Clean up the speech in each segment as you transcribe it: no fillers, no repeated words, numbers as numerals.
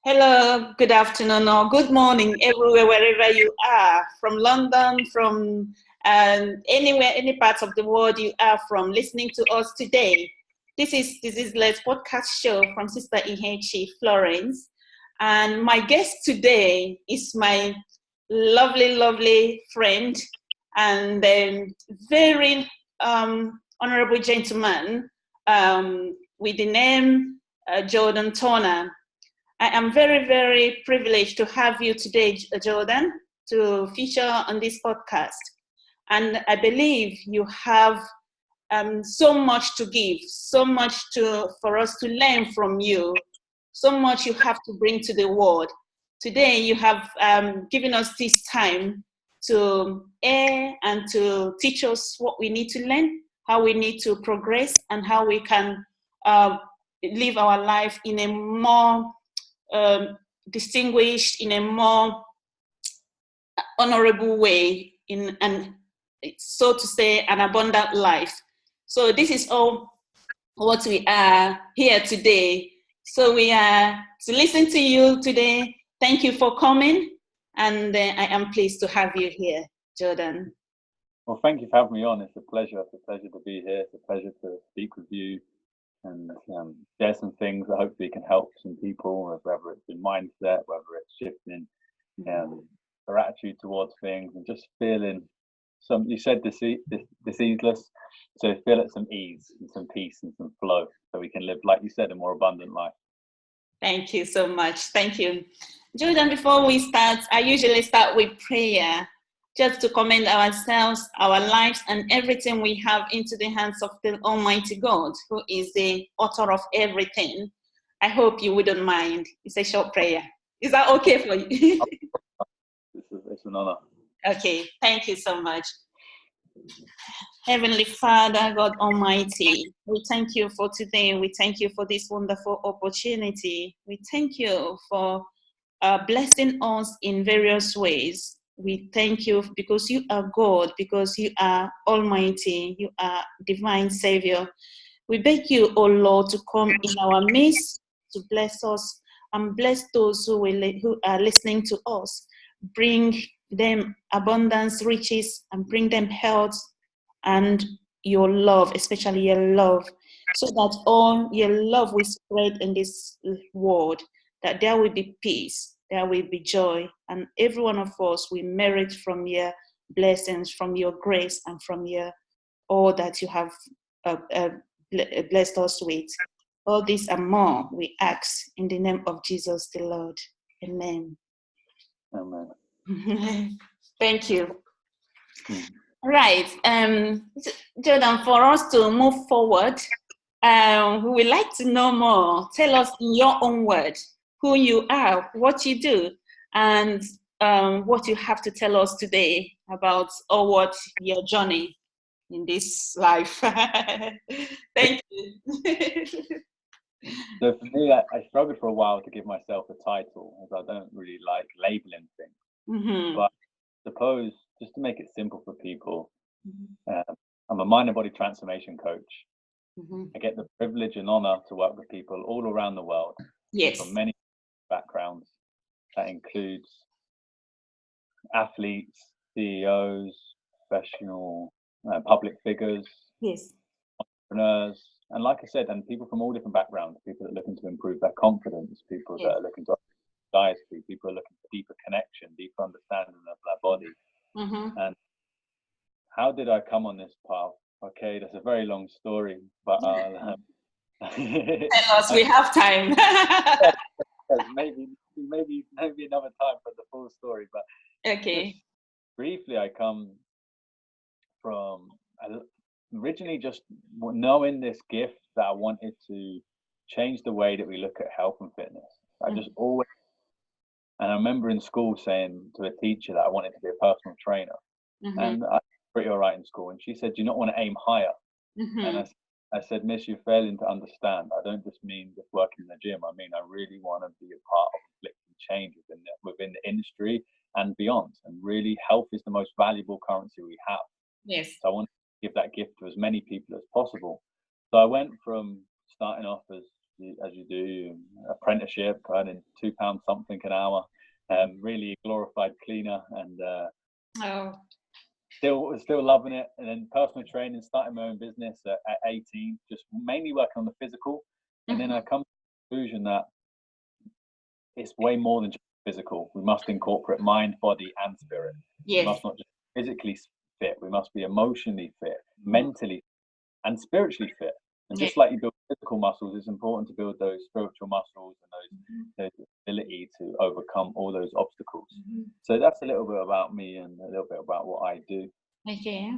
Hello, good afternoon or good morning everywhere, wherever you are, from London, from anywhere, any parts of the world you are from, listening to us today. This is Let's podcast show from Sister Ihechi, Florence. And my guest today is my lovely, lovely friend and very honorable gentleman with the name Jordan Turner. I am very, very privileged to have you today, Jordan, to feature on this podcast. And I believe you have so much to give, so much for us to learn from you, so much you have to bring to the world. Today, you have given us this time to air and to teach us what we need to learn, how we need to progress, and how we can live our life in a more distinguished, in a more honorable way, in an, so to say, an abundant life. So this is all what we are here today. So we are to listen to you today. Thank you for coming, and I am pleased to have you here, Jordan. Well, thank you for having me on. It's a pleasure. It's a pleasure to be here. It's a pleasure to speak with you and share some things that hopefully can help some people, whether it's in mindset, whether it's shifting their attitude towards things, and just feeling some. You said diseaseless, so feel at some ease and some peace and some flow, so we can live, like you said, a more abundant life. Thank you so much. Thank you, Jordan. Before we start, I usually start with prayer, just to commend ourselves, our lives, and everything we have into the hands of the Almighty God, who is the author of everything. I hope you wouldn't mind. It's a short prayer. Is that okay for you? It's an honor. Okay, thank you so much. Heavenly Father, God Almighty, we thank you for today. We thank you for this wonderful opportunity. We thank you for blessing us in various ways. We thank you because you are God, because you are Almighty, you are divine Savior. We beg you, O Lord, to come in our midst, to bless us and bless those who are listening to us. Bring them abundance, riches, and bring them health and your love, especially your love, so that all your love will spread in this world, that there will be peace, there will be joy, and every one of us will merit from your blessings, from your grace, and from your all that you have blessed us with. All this and more we ask in the name of Jesus the Lord. Amen. Amen. Thank you. Right. Jordan, for us to move forward, we would like to know more. Tell us in your own words who you are, what you do, and what you have to tell us today about or what your journey in this life. Thank you. So for me, I struggled for a while to give myself a title, as I don't really like labeling things. Mm-hmm. But I suppose, just to make it simple for people, I'm a mind and body transformation coach. Mm-hmm. I get the privilege and honor to work with people all around the world, yes, from many backgrounds. That includes athletes, CEOs, professional, public figures, yes, entrepreneurs, and like I said, and people from all different backgrounds, people that are looking to improve their confidence, people yes. that are looking to dietary, people are looking for deeper connection, deeper understanding of their body. Mm-hmm. And how did I come on this path? Okay, that's a very long story, but Tell us, we have time. maybe another time for the full story. But okay. Briefly, I come from originally just knowing this gift that I wanted to change the way that we look at health and fitness. I just always, and I remember in school saying to a teacher that I wanted to be a personal trainer, and I was pretty all right in school. And she said, "Do you not want to aim higher?" And I said, "Miss, you're failing to understand. I don't just mean just working in the gym. I mean, I really want to be a part of inflicting change within the industry and beyond. And really, health is the most valuable currency we have. Yes. So I want to give that gift to as many people as possible." So I went from starting off as as you do, apprenticeship, earning £2 something an hour, really glorified cleaner, and still loving it. And then personal training, starting my own business at 18, just mainly working on the physical. And then I come to the conclusion that it's way more than just physical. We must incorporate mind, body, and spirit. Yes. We must not just physically fit. We must be emotionally fit, mentally, and spiritually fit. And just like you build physical muscles, it's important to build those spiritual muscles and those ability to overcome all those obstacles. So that's a little bit about me and a little bit about what I do. Okay.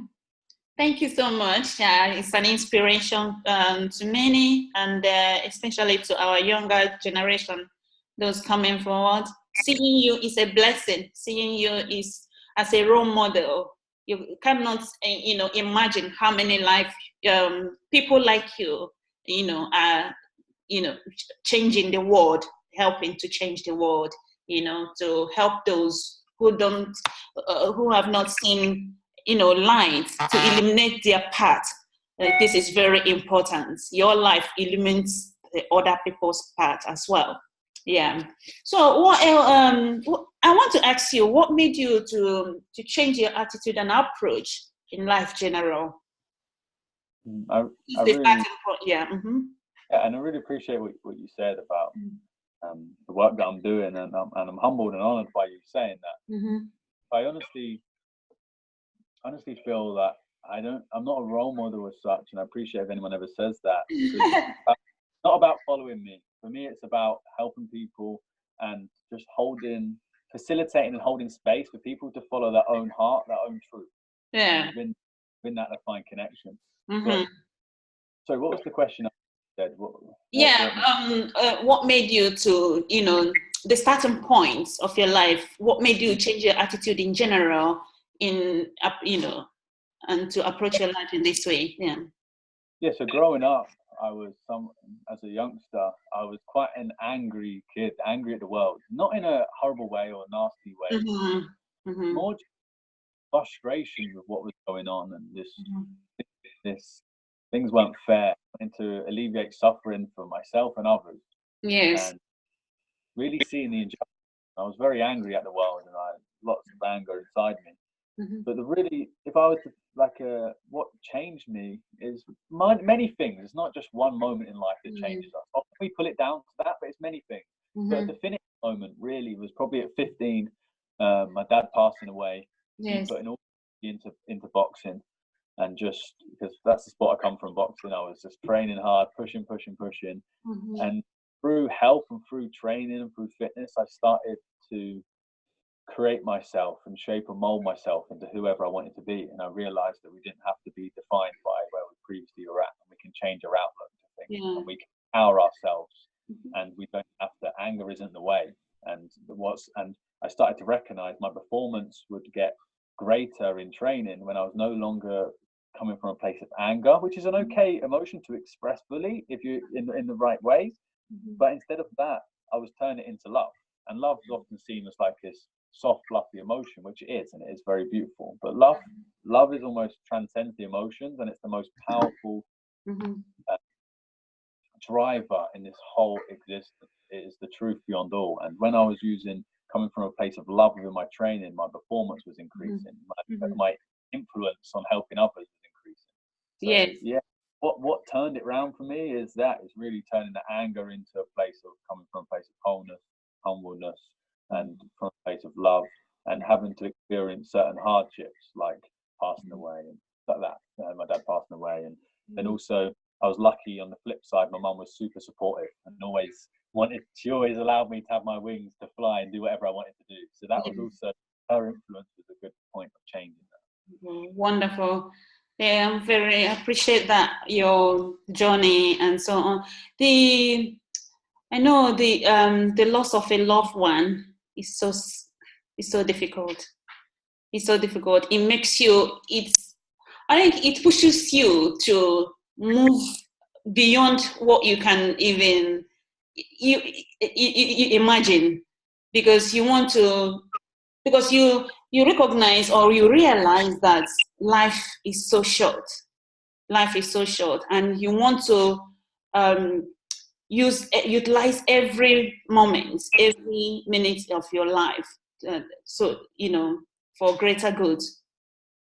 Thank you so much. It's an inspiration to many, and especially to our younger generation, those coming forward. Seeing you is a blessing. Seeing you is as a role model. You cannot, imagine how many life people like you, are, changing the world, helping to change the world. To help those who don't, who have not seen, light, to illuminate their path. This is very important. Your life illuminates the other people's path as well. Yeah. So what I want to ask you, what made you to change your attitude and approach in life general? I really, yeah, and I really appreciate what you said about the work that I'm doing, and I'm humbled and honored by you saying that. I honestly feel that I'm not a role model as such, and I appreciate if anyone ever says that. It's not about following me. For me, it's about helping people and just facilitating and holding space for people to follow their own heart, their own truth. Yeah. Within that, they find connection. So what was the question I said? What made you to, the starting points of your life? What made you change your attitude in general, and to approach your life in this way? Yeah. So growing up, as a youngster, I was quite an angry kid, angry at the world, not in a horrible way or a nasty way, more just frustration with what was going on, and this things weren't fair, and to alleviate suffering for myself and others. Yes. And really seeing the injustice. I was very angry at the world, and I had lots of anger inside me. But if I was to, what changed me is many things. It's not just one moment in life that changes us. Often we pull it down to that, but it's many things. But a definitive moment really was probably at 15. My dad passing away, putting all into boxing, and just because that's the spot I come from, boxing, I was just training hard, pushing, and through health and through training and through fitness, I started to create myself and shape and mold myself into whoever I wanted to be. And I realized that we didn't have to be defined by where we previously were at, and we can change our outlook to things, and we can empower ourselves, and we don't have to. Anger isn't the way. And I started to recognize my performance would get greater in training when I was no longer coming from a place of anger, which is an okay emotion to express fully if you're in the right ways. But instead of that, I was turning it into love. And love is often seen as like this soft, fluffy emotion, which it is, and it is very beautiful. But love is almost transcends the emotions, and it's the most powerful driver in this whole existence. It is the truth beyond all. And when I was coming from a place of love within my training, my performance was increasing. My influence on helping others was increasing. So, what turned it around for me is really turning the anger into a place of coming from a place of wholeness, humbleness, and from a place of love, and having to experience certain hardships like passing away and like that. My dad passing away, and then also I was lucky on the flip side. My mum was super supportive and she always allowed me to have my wings to fly and do whatever I wanted to do. So that was also, her influence was a good point of changing that. Wonderful. Yeah, I appreciate that, your journey and so on. I know the loss of a loved one is so difficult. It's so difficult. It makes you, I think it pushes you to move beyond what you can even you imagine, because you recognize or you realize that life is so short. And you want to utilize every moment, every minute of your life, so for greater good.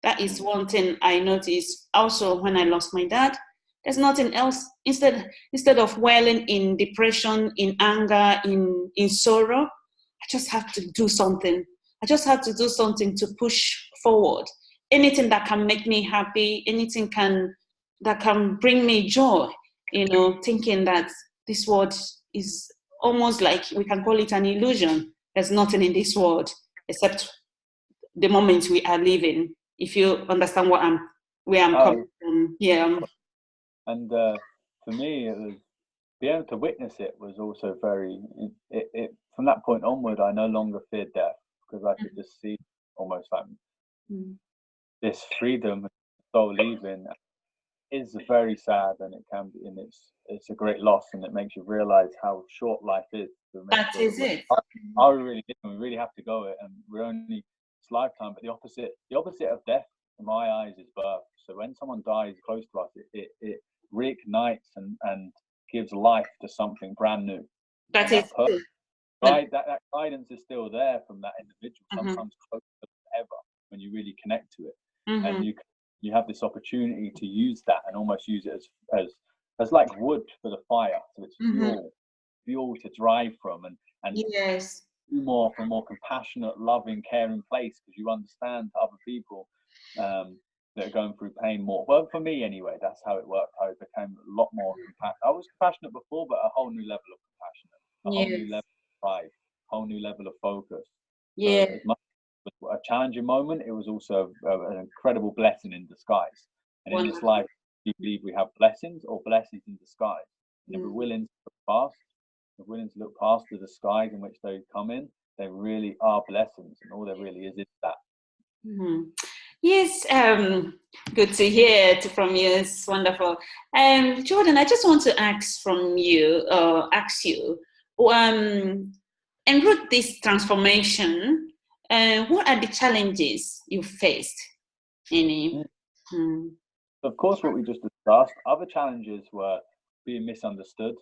That is one thing I noticed. Also, when I lost my dad, there's nothing else. Instead of wailing in depression, in anger, in sorrow, I just have to do something. I just have to do something to push forward. Anything that can make me happy, anything that can bring me joy. Thinking that this world is almost like we can call it an illusion. There's nothing in this world except the moment we are living. If you understand where I'm coming from, yeah. And for me, it was being able to witness it was also very. From that point onward, I no longer feared death because I could just see almost like this freedom, soul leaving, is very sad, and it can be, and it's a great loss, and it makes you realize how short life is. That is it. Are we really living? We really have to go it, and we're only it's lifetime. But the opposite of death, in my eyes, is birth. So when someone dies close to us, it reignites and gives life to something brand new. That is it. That guidance is still there from that individual, sometimes closer than ever when you really connect to it, and you have this opportunity to use that and almost use it as like wood for the fire, so it's fuel to drive from, and yes, more from a more compassionate, loving, caring place, because you understand other people that are going through pain more. Well, for me anyway, that's how it worked. I became a lot more compassionate. I was compassionate before, but a whole new level of compassionate, whole new level of pride, whole new level of focus. Yeah. So as much as a challenging moment, it was also an incredible blessing in disguise. And in this life, we believe we have blessings or blessings in disguise. And if we're willing to look past, the disguise in which they come in, they really are blessings, and all there really is that. Yes, good to hear from you. It's wonderful. Jordan, I just want to ask you, en route this transformation, what are the challenges you faced? Of course, what we just discussed. Other challenges were being misunderstood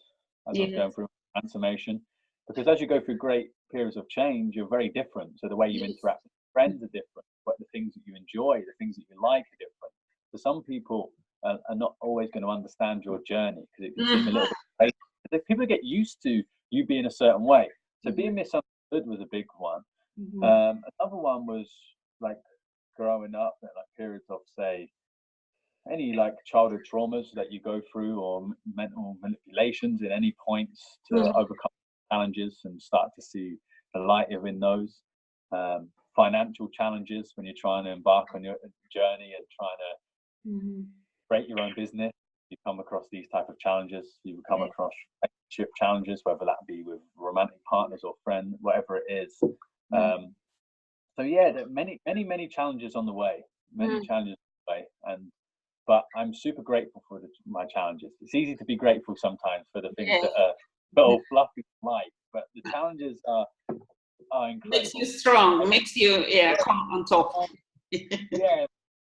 as I was going through transformation, because as you go through great periods of change, you're very different. So the way you interact with friends are different, but the things that you enjoy, the things that you like are different. So some people are not always going to understand your journey, because it can seem a little bit crazy. People get used to you being a certain way. So being misunderstood was a big one. Another one was like growing up in like periods of, say, any like childhood traumas that you go through, or mental manipulations at any points to overcome challenges and start to see the light within those. Financial challenges when you're trying to embark on your journey and trying to create your own business. You come across these type of challenges. You come across relationship challenges, whether that be with romantic partners or friends, whatever it is. So yeah, there are many challenges on the way. Challenges on the way, but I'm super grateful for my challenges. It's easy to be grateful sometimes for the things that are all fluffy in life, but the challenges are incredible. Makes you strong, makes you come on top.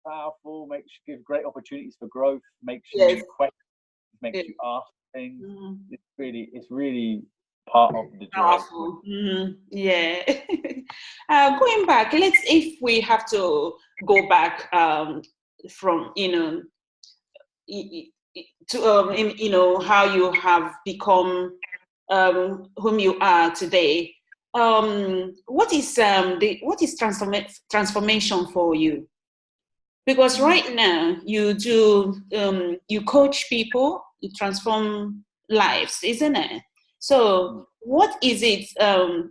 Powerful, give great opportunities for growth, makes you question, makes you ask things. It's really part of the joy. Powerful. Going back, if we have to go back from to how you have become whom you are today. What is transformation for you? Because right now you do you coach people, you transform lives, isn't it? So what is it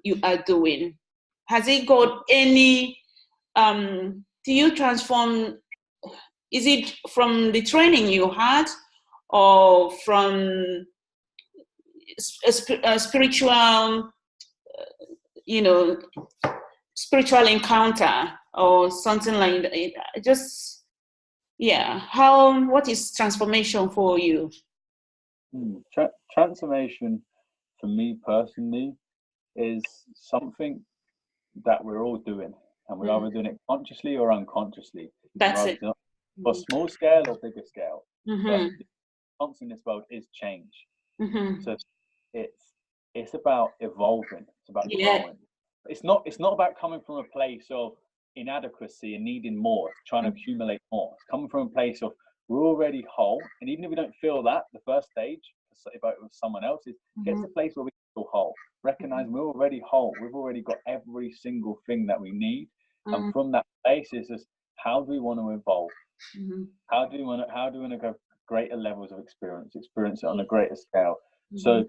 you are doing? Has it got any? Do you transform? Is it from the training you had, or from a spiritual, spiritual encounter, or something like that? Just what is transformation for you? Transformation for me personally is something that we're all doing, and we're either doing it consciously or unconsciously. That's it. For small scale or bigger scale. But the constant in this world is change. So it's about evolving. It's about growing. It's not about coming from a place of inadequacy and needing more, trying to accumulate more. It's coming from a place of we're already whole, and even if we don't feel that, the first stage, if it was someone else, is get to the place where we feel whole. Recognize we're already whole. We've already got every single thing that we need, and from that place is just how do we want to evolve? How do we want to go greater levels of experience it on a greater scale? So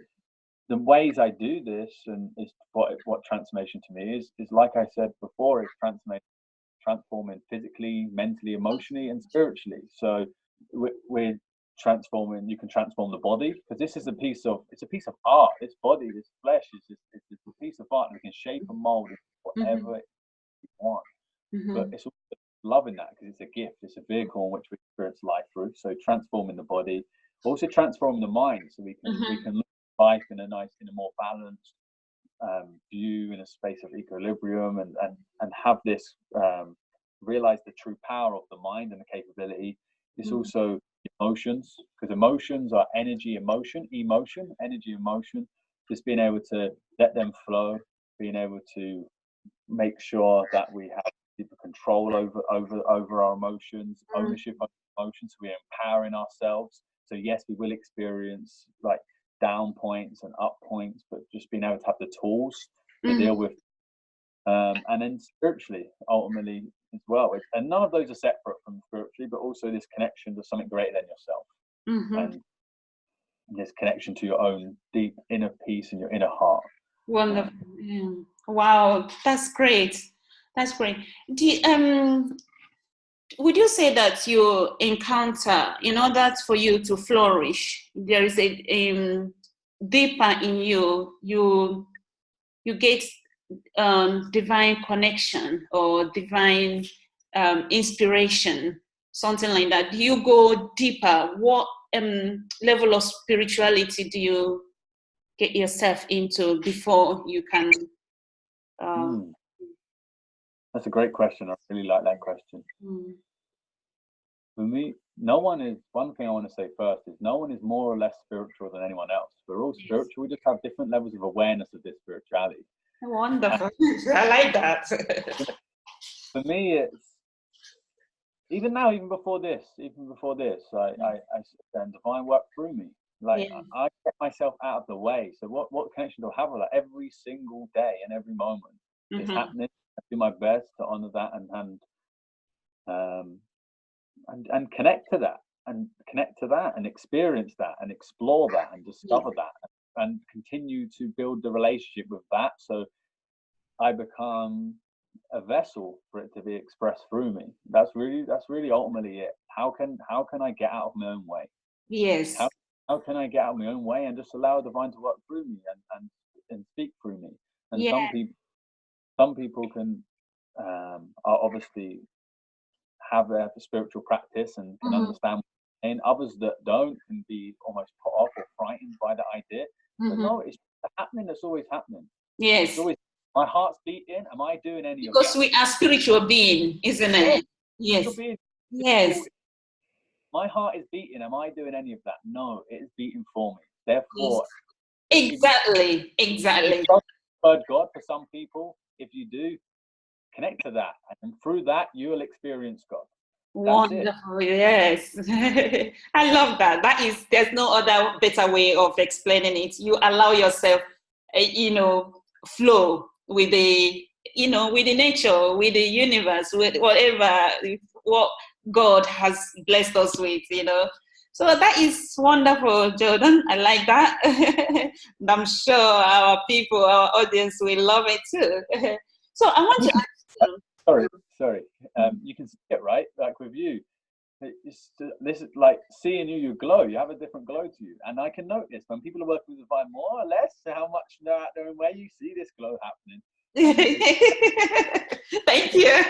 the ways I do this, and is what transformation to me is like I said before, it's transforming physically, mentally, emotionally, and spiritually. So we're transforming. You can transform the body, because this is a piece of art. This body, this flesh is a piece of art, and we can shape and mold it whatever we want. But it's also loving that, because it's a gift. It's a vehicle in which we experience life through. So transforming the body, also transforming the mind, so we can look at life in a more balanced view, in a space of equilibrium, and have this realize the true power of the mind and the capability. It's also emotions, because emotions are energy, energy, emotion. Just being able to let them flow, being able to make sure that we have deeper control over our emotions, ownership of emotions. So we're empowering ourselves. So yes, we will experience like down points and up points, but just being able to have the tools to deal with. And then spiritually, ultimately as well. And none of those are separate from spiritually, but also this connection to something greater than yourself, and this connection to your own deep inner peace and your inner heart. Wonderful. Wow, that's great. That's great. Would you say that you encounter, in order for you to flourish, there is a deeper in you get divine connection or divine inspiration, something like that? Do you go deeper? What level of spirituality do you get yourself into before you can? That's a great question. I really like that question. For me, one thing I want to say first is no one is more or less spiritual than anyone else. We're all spiritual. We just have different levels of awareness of this spirituality. Wonderful. I like that. For me, it's even now, even before this, I and divine work through me. Like I get myself out of the way. So what connection do I have with that every single day and every moment? It's happening. I do my best to honor that and connect to that, and experience that, and explore that, and discover that, and continue to build the relationship with that. So I become a vessel for it to be expressed through me. That's really ultimately it. How can I get out of my own way? Yes. How can I get out of my own way and just allow divine to work through me and speak through me? And some people can are obviously have their spiritual practice and can understand, and others that don't can be almost put off or frightened by the idea. But no, it's happening. It's always happening. Yes. It's always, my heart's beating. Am I doing any because of that? We are spiritual being, isn't it? Yes. Yes. My heart is beating. Am I doing any of that? No, it is beating for me. Therefore, exactly. If you don't heard God, for some people, if you do, connect to that, and through that you will experience God. Wonderful. Yes. I love that. There's no other better way of explaining it. You allow yourself, flow with the nature, with the universe, with what God has blessed us with, So that is wonderful, Jordan. I like that. And I'm sure our audience will love it too. So I want to ask you. Sorry. You can see it, right? Like with you, this is like seeing you glow. You have a different glow to you, and I can notice when people are working with divine more or less how much they're out there and where you see this glow happening. Thank you.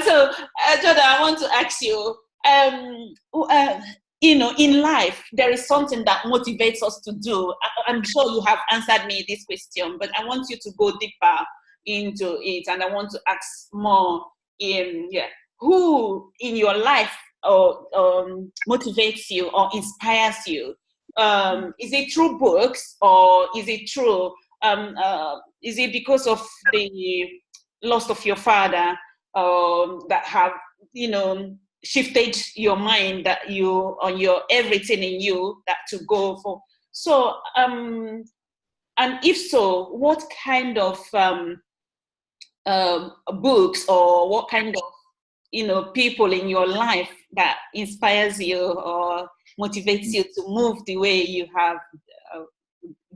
So, Jordan, I want to ask you. In life, there is something that motivates us to do. I'm sure you have answered me this question, but I want you to go deeper into it, and I want to ask more. Who in your life motivates you or inspires you is it through books, or is it through is it because of the loss of your father that have, you know, shifted your mind, that you on your everything in you that to go for? So and if so, what kind of books, or what kind of, you know, people in your life that inspires you or motivates you to move the way you have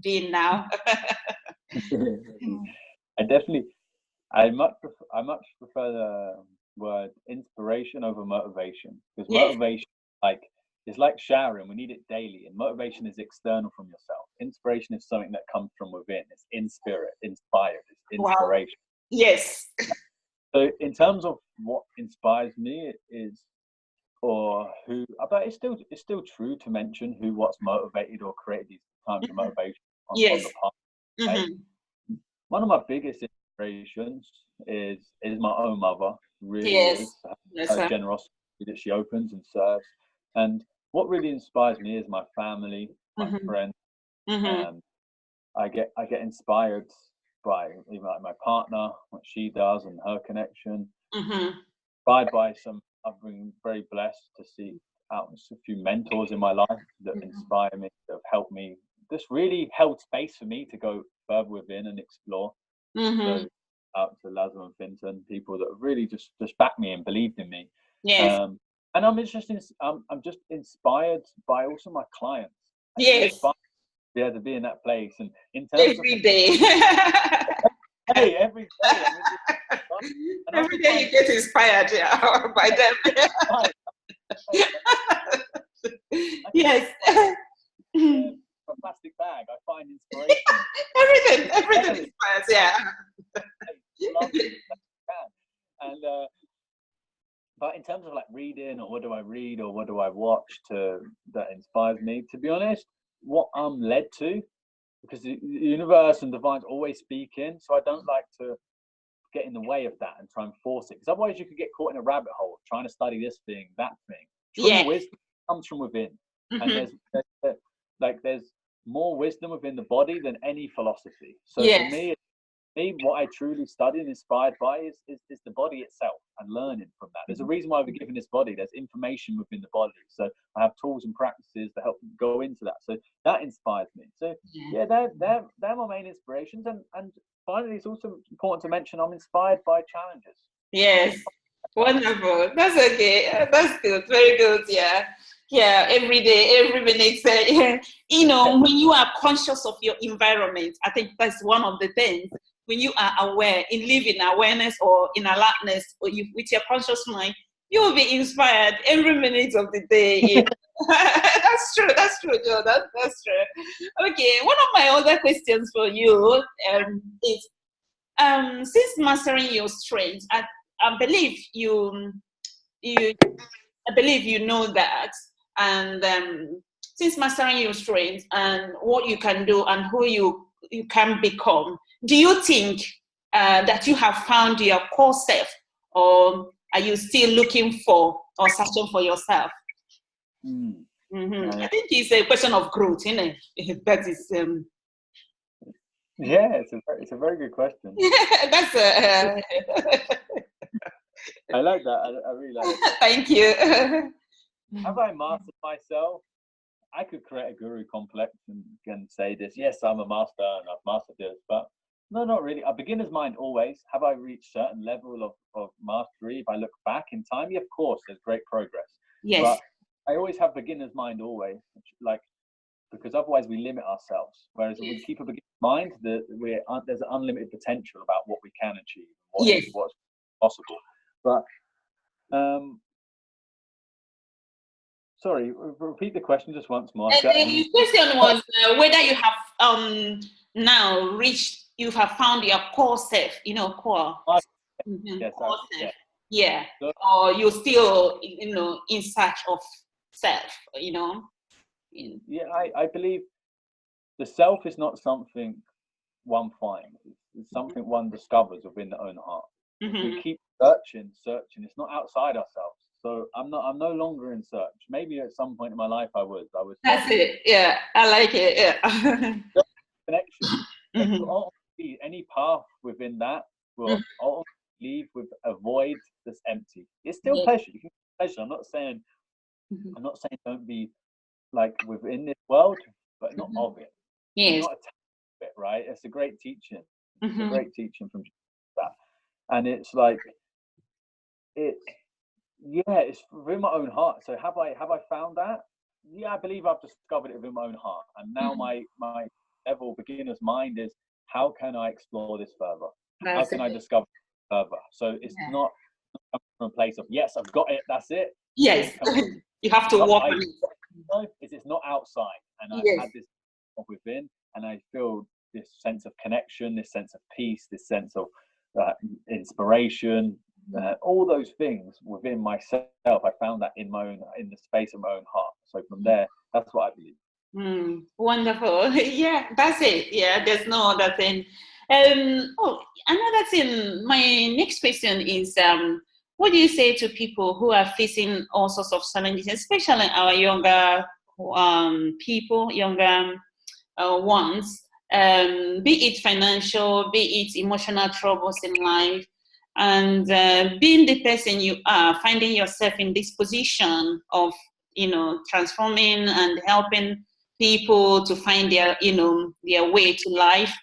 been now? I definitely, I much prefer the word inspiration over motivation, because Yes, motivation, like, it's like showering. We need it daily, and motivation is external from yourself. Inspiration is something that comes from within. It's in spirit, inspired. It's wow, inspiration. yes, So, in terms of what inspires me, is or who, but it's still true to mention what's motivated or created these times of motivation on yes, the path. Right? One of my biggest inspirations is my own mother. Really yes, is yes, her sir. generosity that she opens and serves. And what really inspires me is my family, my Mm-hmm. friends. Mm-hmm. Um, I get inspired by even like my partner, what she does and her connection. Mm-hmm. Inspired by some, I've been very blessed to see out a few mentors in my life that inspire me, that have helped me, just really held space for me to go further within and explore. Mm-hmm. So out to Lazo and Finton, people that have really just backed me and believed in me. Yes, And I'm interested. I'm just inspired by also my clients. I get yes, inspired to be able to be in that place. And in terms of, every day. hey, every day, I mean, and I Every often day find you get inspired, yeah, by them. inspired. I can Yes. a plastic bag. I find inspiration. Everything Hey, inspires, yeah. love it. And but in terms of like reading, or what do I read, or what do I watch that inspires me, to be honest, what I'm led to, because the universe and divine's always speaking, so I don't like to get in the way of that and try and force it, because otherwise you could get caught in a rabbit hole trying to study this thing, that thing. True Yes. wisdom comes from within, and Mm-hmm. there's more wisdom within the body than any philosophy. So for Yes. me, what I truly study and inspired by is the body itself, and learning from that. There's a reason why we're given this body. There's information within the body. So I have tools and practices that help go into that. So that inspires me. So yeah, they're my main inspirations. And finally, it's also important to mention I'm inspired by challenges. Yes. Wonderful. That's okay. That's good. Very good. Yeah. Yeah. Every day, every minute. You know, when you are conscious of your environment, I think that's one of the things. When you are aware, in living awareness or in alertness, or you, with your conscious mind, you will be inspired every minute of the day. That's true. That's true, Joe. That's true. Okay. One of my other questions for you is since mastering your strengths, I believe you I believe you know that, and since mastering your strengths and what you can do and who you can become, do you think that you have found your core self, or are you still looking for or searching for yourself? Mm. Mm-hmm. I think it's a question of growth, isn't it? That is. Yeah, it's a very good question. That's a. I like that. I really like it. Thank you. Have I mastered myself? I could create a guru complex and can say this, yes, I'm a master and I've mastered this, but no, not really. A beginner's mind always. Have I reached certain level of mastery? If I look back in time, yeah, of course, there's great progress. Yes. But I always have beginner's mind always, like, because otherwise we limit ourselves. Whereas if we keep a beginner's mind, there's an unlimited potential about what we can achieve, what's possible. But sorry, repeat the question just once more. The question was whether you have now reached, you have found your core self, you know, core. Mm-hmm. Yes, Core self. yeah. Yeah. So, Or you're still, you know, in search of self, you know. yeah, I believe the self is not something one finds. It's something one discovers within their own heart. If we Mm-hmm. keep searching, it's not outside ourselves. So I'm no longer in search. Maybe at some point in my life I was. That's it. Yeah, I like it. Yeah. Connection. Mm-hmm. Ultimately, any path within that will ultimately leave with a void that's empty. It's still pleasure. You can have pleasure. I'm not saying don't be like within this world, but not of it. Yes. Not attached to it, right? It's a great teaching. It's a Mm-hmm. great teaching from that. And it's like it's within my own heart. So have I found that? Yeah, I believe I've discovered it within my own heart. And now my level beginner's mind is, how can I explore this further? How can I discover further? So it's not from a place of, yes, I've got it, that's it. Yes. You have to walk on it. It's not outside. And I've had this within, and I feel this sense of connection, this sense of peace, this sense of inspiration, all those things within myself. I found that in the space of my own heart. So from there, that's what I believe. Wonderful. Yeah, that's it. Yeah, there's no other thing. Another thing. My next question is, what do you say to people who are facing all sorts of challenges, especially our younger people, younger ones, be it financial, be it emotional troubles in life, and being the person you are, finding yourself in this position of, transforming and helping people to find their way to life,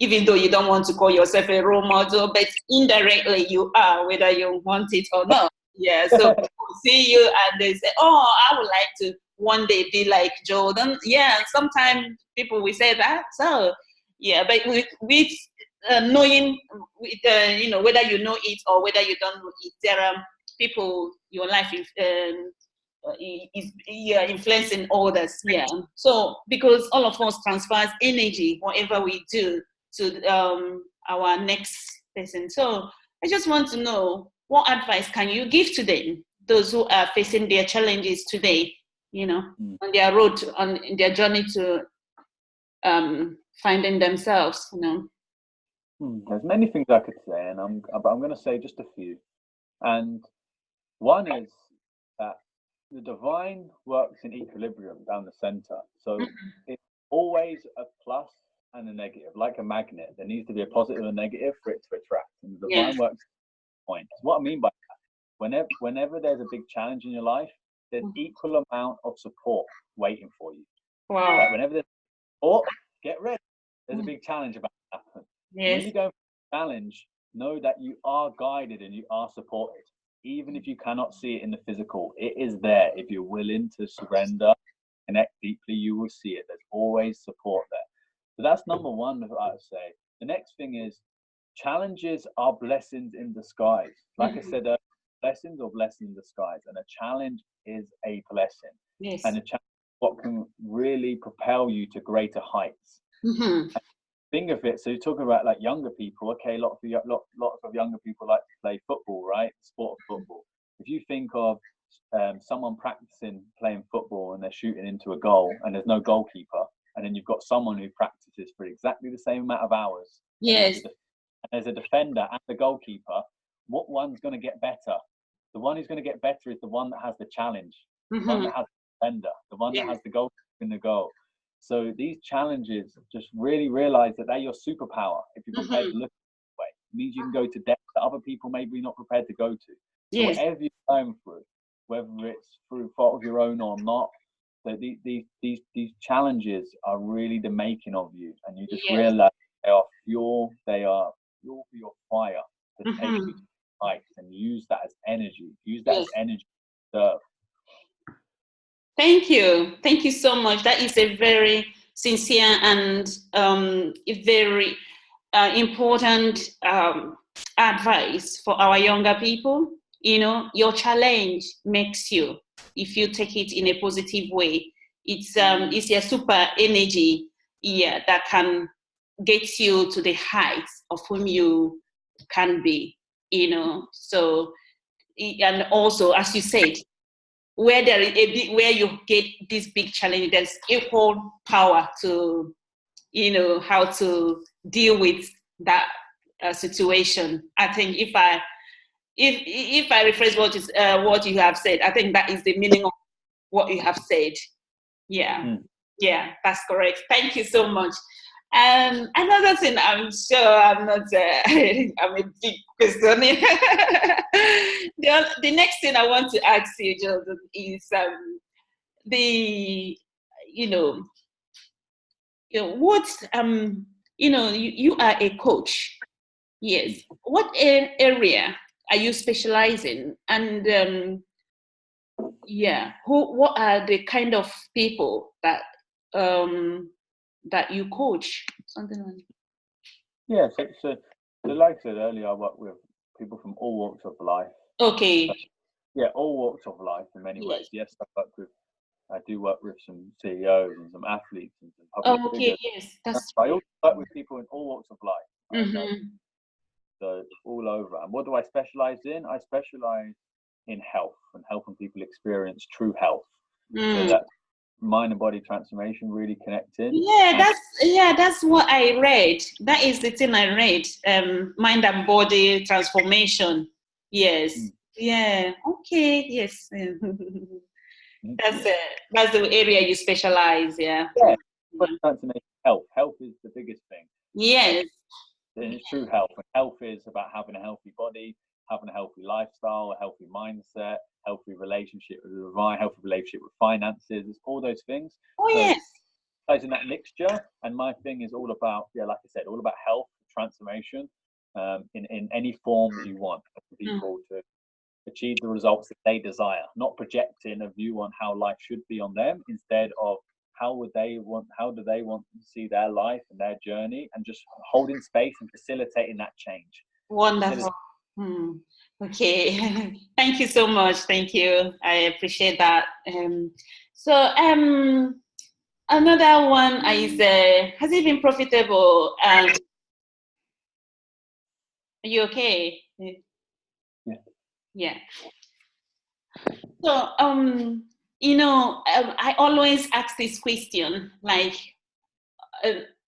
even though you don't want to call yourself a role model, but indirectly you are, whether you want it or not. Yeah, so people see you and they say, oh, I would like to one day be like Jordan. Yeah, sometimes people will say that. So, yeah, but with knowing, whether you know it or whether you don't know it, there are people your life is influencing others. Yeah. So because all of us transfers energy, whatever we do, to our next person. So I just want to know, what advice can you give to them, those who are facing their challenges today, on their road, on their journey to finding themselves, There's many things I could say, but I'm going to say just a few. And one is that the divine works in equilibrium down the center. So it's always a plus and a negative, like a magnet. There needs to be a positive and a negative for it to attract. And the divine works point. What I mean by that, whenever there's a big challenge in your life, there's equal amount of support waiting for you. Wow. Like whenever there's support, get ready. There's a big challenge about to happen. Yes. When you go for a challenge, know that you are guided and you are supported. Even if you cannot see it in the physical, it is there. If you're willing to surrender, connect deeply, you will see it. There's always support there. So that's number one, I would say. The next thing is, challenges are blessings in disguise. Like I said, blessings or blessings in disguise. And a challenge is a blessing. Yes. And a challenge is what can really propel you to greater heights. Think of it, so you're talking about like younger people. Okay, lots of younger people like to play football, right? Sport of football. If you think of someone practicing playing football and they're shooting into a goal and there's no goalkeeper, and then you've got someone who practices for exactly the same amount of hours. Yes. And there's a defender and the goalkeeper. What one's going to get better? The one who's going to get better is the one that has the challenge, the one that has the defender, the one that has the goalkeeper in the goal. So these challenges, just really realize that they're your superpower. If you're prepared to look that way, it means you can go to depth that other people may be not prepared to go to. So whatever you're going through, whether it's through fault of your own or not, that these challenges are really the making of you, and you just realize they are fuel. They are fuel for your fire to take you to heights, and use that as energy. Use that as energy to serve. Thank you so much. That is a very sincere and very important advice for our younger people. Your challenge makes you, if you take it in a positive way, it's a super energy, that can get you to the heights of whom you can be. So, and also, as you said, where where you get this big challenge, there's equal power to, how to deal with that situation. I think if if I rephrase what you have said, I think that is the meaning of what you have said. Yeah, yeah, that's correct. Thank you so much. Another thing, I'm sure I'm not, I'm a big question. The next thing I want to ask you, Jordan, is the, you know, what, you are a coach. Yes. What area are you specializing? And yeah, what are the kind of people that that you coach? Something like that. Yeah, so like I said earlier, I work with people from all walks of life. Okay. Yeah, all walks of life in many ways. Yes. Yes, I do work with some CEOs and some athletes and some public Okay. figures. Yes, that's I also work with people in all walks of life. Mm-hmm. So all over. And what do I specialize in? I specialize in health and helping people experience true health. So that mind and body transformation really connecting. That's what I read. That is the thing I read. Mind and body transformation. Yes. Yeah. Okay. Yes. That's the area you specialize. Yeah. Yeah. Transformation. Health is the biggest thing. Yes. And it's true health. And health is about having a healthy body, having a healthy lifestyle, a healthy mindset, healthy relationship with the divine, healthy relationship with finances. It's all those things. Oh, so, yes. In that mixture, and my thing is all about, like I said, all about health transformation in any form that you want for people to achieve the results that they desire, not projecting a view on how life should be on them, instead of how do they want to see their life and their journey, and just holding space and facilitating that change. Wonderful. Okay. Thank you so much. Thank you. I appreciate that. Another one is, has it been profitable? Are you okay? Yeah. So, I always ask this question, like,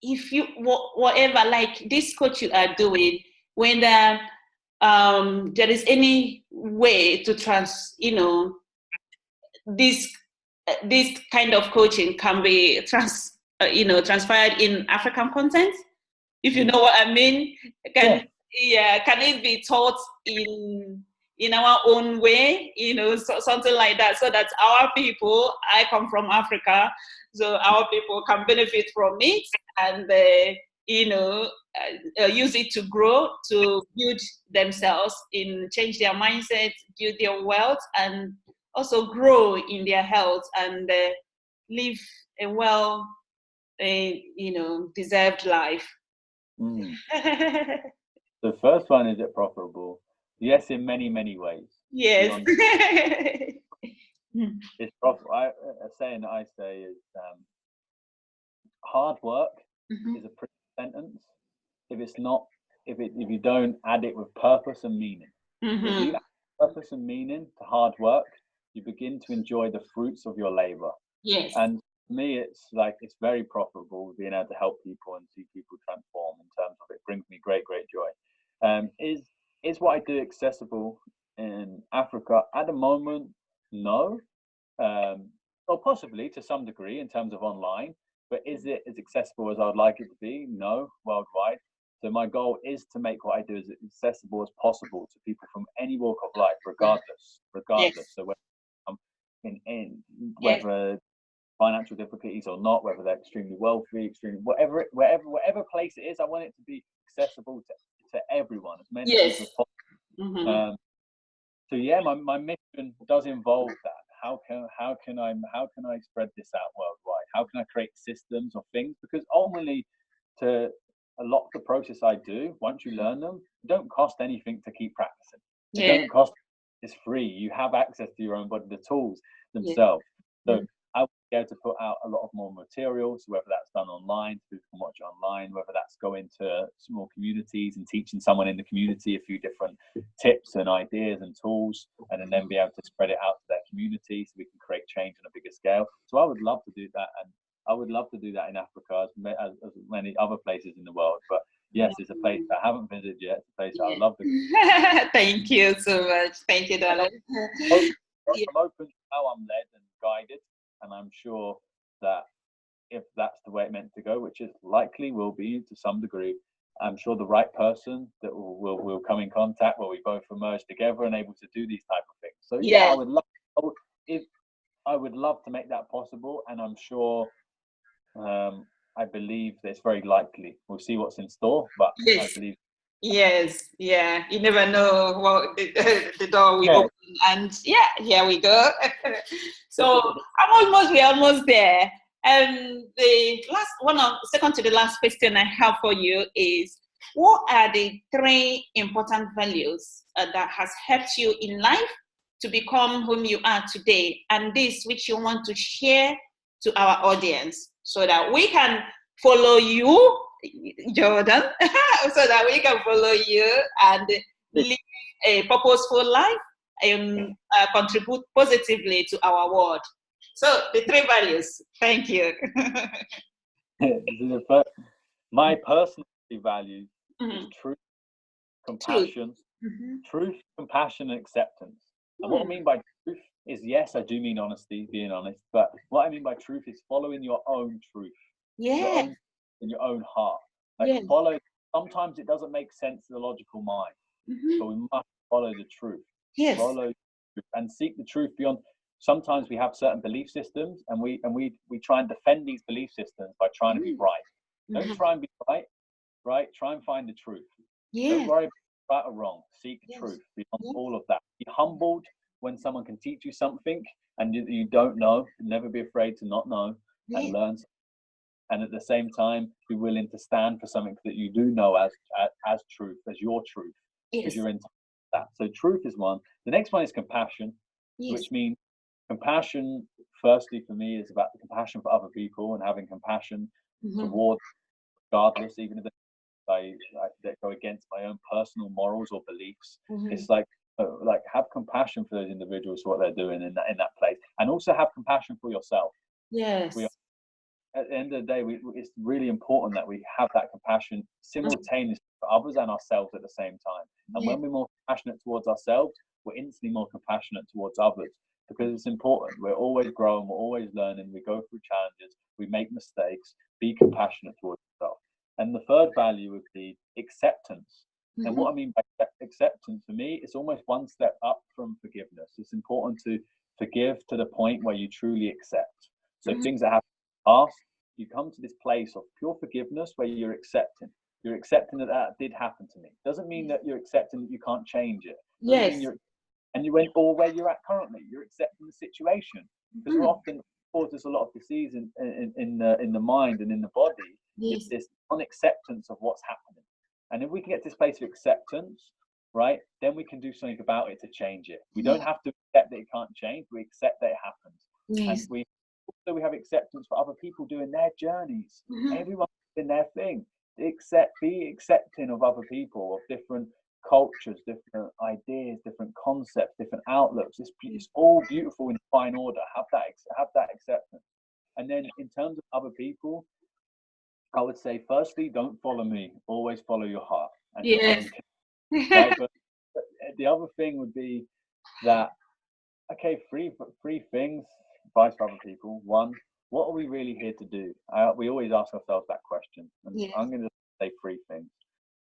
if you, whatever, like this coach you are doing, whether there is any way to this kind of coaching can be transferred in African content, if you know what I mean. Can it be taught in our own way, something like that, so that our people, I come from Africa, so our people can benefit from it, and use it to grow, to build themselves, change their mindset, build their wealth, and also grow in their health, and live a well, deserved life. The first one, is it profitable? Yes, in many, many ways. Yes. It's profitable. A saying that I say is hard work is a pretty sentence if you don't add it with purpose and meaning. If you add purpose and meaning to hard work, you begin to enjoy the fruits of your labor. Yes. And for me, it's very profitable being able to help people and see people transform. In terms of, it brings me great joy. Is what I do accessible in Africa at the moment? No. Or possibly to some degree in terms of online, but is it as accessible as I would like it to be? No, worldwide. So my goal is to make what I do as accessible as possible to people from any walk of life, regardless. Yes. So whether financial difficulties or not, whether they're extremely wealthy, whatever place it is, I want it to be accessible to everyone, as many people as possible. So yeah, my mission does involve that. How can I spread this out worldwide? How can I create systems or things? Because ultimately, a lot of the process I do, once you learn them, don't cost anything to keep practicing. It doesn't cost. It's free. You have access to your own body, the tools themselves. So I will be able to put out a lot of more materials, whether that's done online, people can watch it online, whether that's going to small communities and teaching someone in the community a few different tips and ideas and tools, and then be able to spread it out to their community so we can create change on a bigger scale. So I would love to do that, and I would love to do that in Africa, as many other places in the world. But yes, it's a place I haven't visited yet. It's a place I would love to. Thank you so much. Thank you, darling. I'm open to how I'm led and guided, and I'm sure that if that's the way it meant to go, which is likely will be to some degree, I'm sure the right person that will come in contact where we both emerge together and able to do these type of things. So yeah, I would love to make that possible, and I'm sure I believe that it's very likely. We'll see what's in store, but I believe. Yes, yeah. You never know what the door will open, and yeah, here we go. So we're almost there. And the second to the last question I have for you is, what are the 3 important values that has helped you in life to become whom you are today, and this which you want to share to our audience so that we can follow you, Jordan, so that we can follow you and live a purposeful life and contribute positively to our world. So the 3 values. Thank you. My personal values is truth, compassion, compassion, and acceptance. And what I mean by truth is, yes, I do mean honesty, being honest, but what I mean by truth is following your own truth, your own, in your own heart. Like follow. Sometimes it doesn't make sense to the logical mind, but we must follow the truth. Follow and seek the truth beyond. Sometimes we have certain belief systems, and we try and defend these belief systems by trying to be right. Don't try and be right? Try and find the truth. Don't worry about right or wrong. Seek truth beyond all of that. Be humbled when someone can teach you something and you don't know. Never be afraid to not know and learn. And at the same time, be willing to stand for something that you do know as truth, as your truth, because you're into that. So truth is one. The next one is compassion, which means compassion, firstly, for me, is about the compassion for other people and having compassion towards, regardless, even if that go against my own personal morals or beliefs. It's like have compassion for those individuals for what they're doing in that place, and also have compassion for yourself. At the end of the day, it's really important that we have that compassion simultaneously for others and ourselves at the same time. And when we're more compassionate towards ourselves, we're instantly more compassionate towards others, because it's important. We're always growing, we're always learning, we go through challenges, we make mistakes. Be compassionate towards yourself. And the third value would be acceptance. And what I mean by acceptance, for me, it's almost one step up from forgiveness. It's important to forgive to the point where you truly accept. So things that happen past, you come to this place of pure forgiveness where you're accepting that did happen to me. Doesn't mean that you're accepting that you can't change it. And you went or where you're at currently, you're accepting the situation, because we're often causes a lot of disease in the mind and in the body. It's this unacceptance of what's happening. And if we can get to this place of acceptance, right, then we can do something about it to change it. We don't have to accept that it can't change. We accept that it happens. And we have acceptance for other people doing their journeys. Everyone doing their thing. Be accepting of other people, of different cultures, different ideas, different concepts, different outlooks. It's all beautiful in fine order. Have that acceptance. And then in terms of other people, I would say, firstly, don't follow me. Always follow your heart and your own. Right? But the other thing would be that, okay, three things, advice for other people. One, what are we really here to do? We always ask ourselves that question. And I'm going to say 3 things.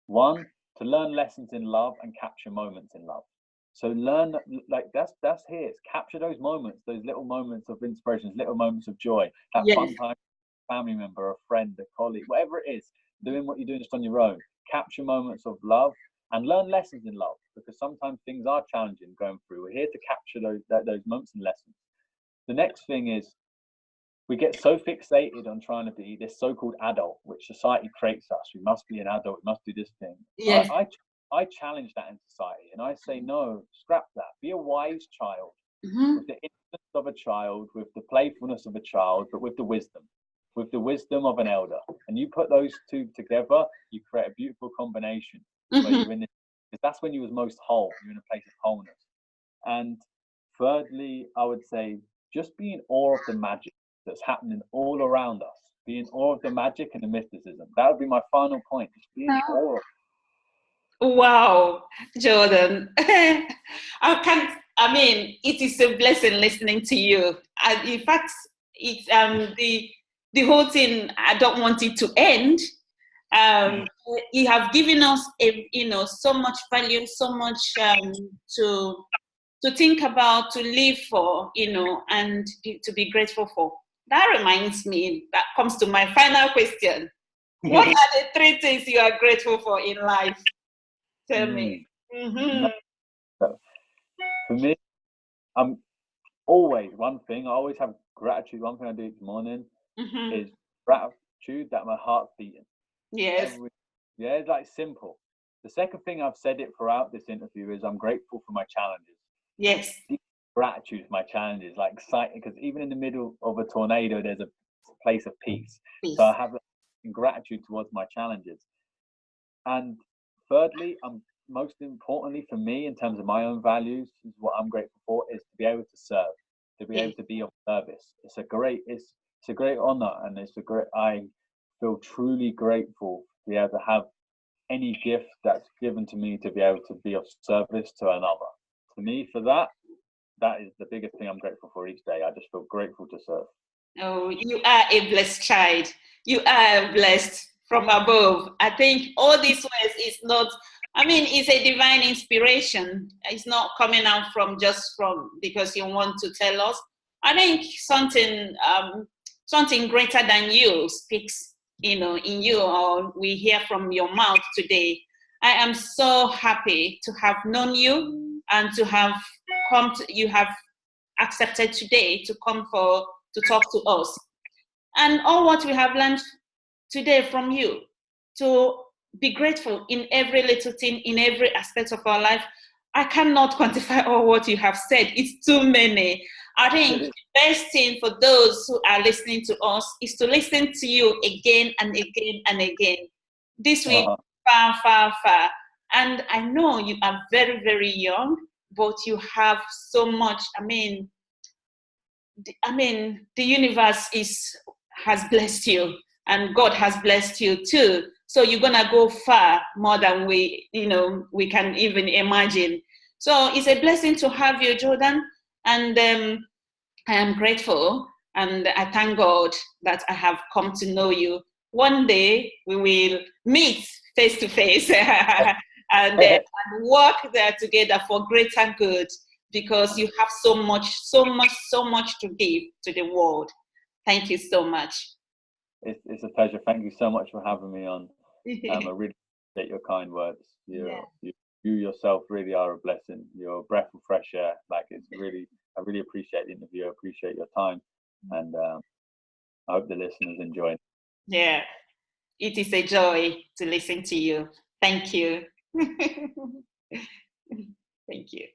One, to learn lessons in love and capture moments in love. So learn, like that's here. It's capture those moments, those little moments of inspiration, little moments of joy, that fun time, family member, a friend, a colleague, whatever it is, doing what you're doing just on your own. Capture moments of love and learn lessons in love, because sometimes things are challenging going through. We're here to capture those moments and lessons. The next thing is, we get so fixated on trying to be this so-called adult, which society creates us. We must be an adult. We must do this thing. I challenge that in society, and I say, no, scrap that. Be a wise child, with the innocence of a child, with the playfulness of a child, but with the wisdom of an elder. And you put those 2 together, you create a beautiful combination. Where you're in this, because that's when you was most whole. You're in a place of wholeness. And thirdly, I would say, just be in awe of the magic that's happening all around us, be in awe of the magic and the mysticism. That would be my final point. Just be in awe of. Wow, Jordan. I mean, it is a blessing listening to you. And in fact, it's the whole thing, I don't want it to end. You have given us so much value, so much to think about, to live for, and to be grateful for. That reminds me, that comes to my final question. What are the 3 things you are grateful for in life? Tell me. Mm-hmm. For me, I'm always one thing. I always have gratitude. One thing I do each morning is gratitude that my heart's beating. Yes. Yeah, it's like simple. The second thing, I've said it throughout this interview, is I'm grateful for my challenges. Yes. Gratitude for my challenges, like exciting, because even in the middle of a tornado, there's a place of peace. So I have gratitude towards my challenges. And thirdly, most importantly for me, in terms of my own values, is what I'm grateful for, is to be able to serve, to be able to be of service. It's a great honor, and I feel truly grateful to be able to have any gift that's given to me, to be able to be of service to another. To me, for that is the biggest thing I'm grateful for each day. I just feel grateful to serve. Oh, you are a blessed child. You are blessed from above. I think all these words is not, it's a divine inspiration. It's not coming out from because you want to tell us. I think something greater than you speaks, in you, or we hear from your mouth today. I am so happy to have known you and to have you have accepted today to come to talk to us. And all what we have learned today from you, to be grateful in every little thing, in every aspect of our life. I cannot quantify all what you have said. It's too many. I think the best thing for those who are listening to us is to listen to you again and again and again. This week, far, far, far. And I know you are very, very young, but you have so much. The universe has blessed you, and God has blessed you too. So you're gonna go far more than we can even imagine. So it's a blessing to have you, Jordan, and I am grateful, and I thank God that I have come to know you. One day we will meet face to face and work there together for greater good, because you have so much to give to the world. Thank you so much. It's a pleasure. Thank you so much for having me on. I really appreciate your kind words. You yourself really are a blessing. You're a breath of fresh air. I really appreciate the interview. I appreciate your time, and I hope the listeners enjoy. Yeah, it is a joy to listen to you. Thank you. Thank you.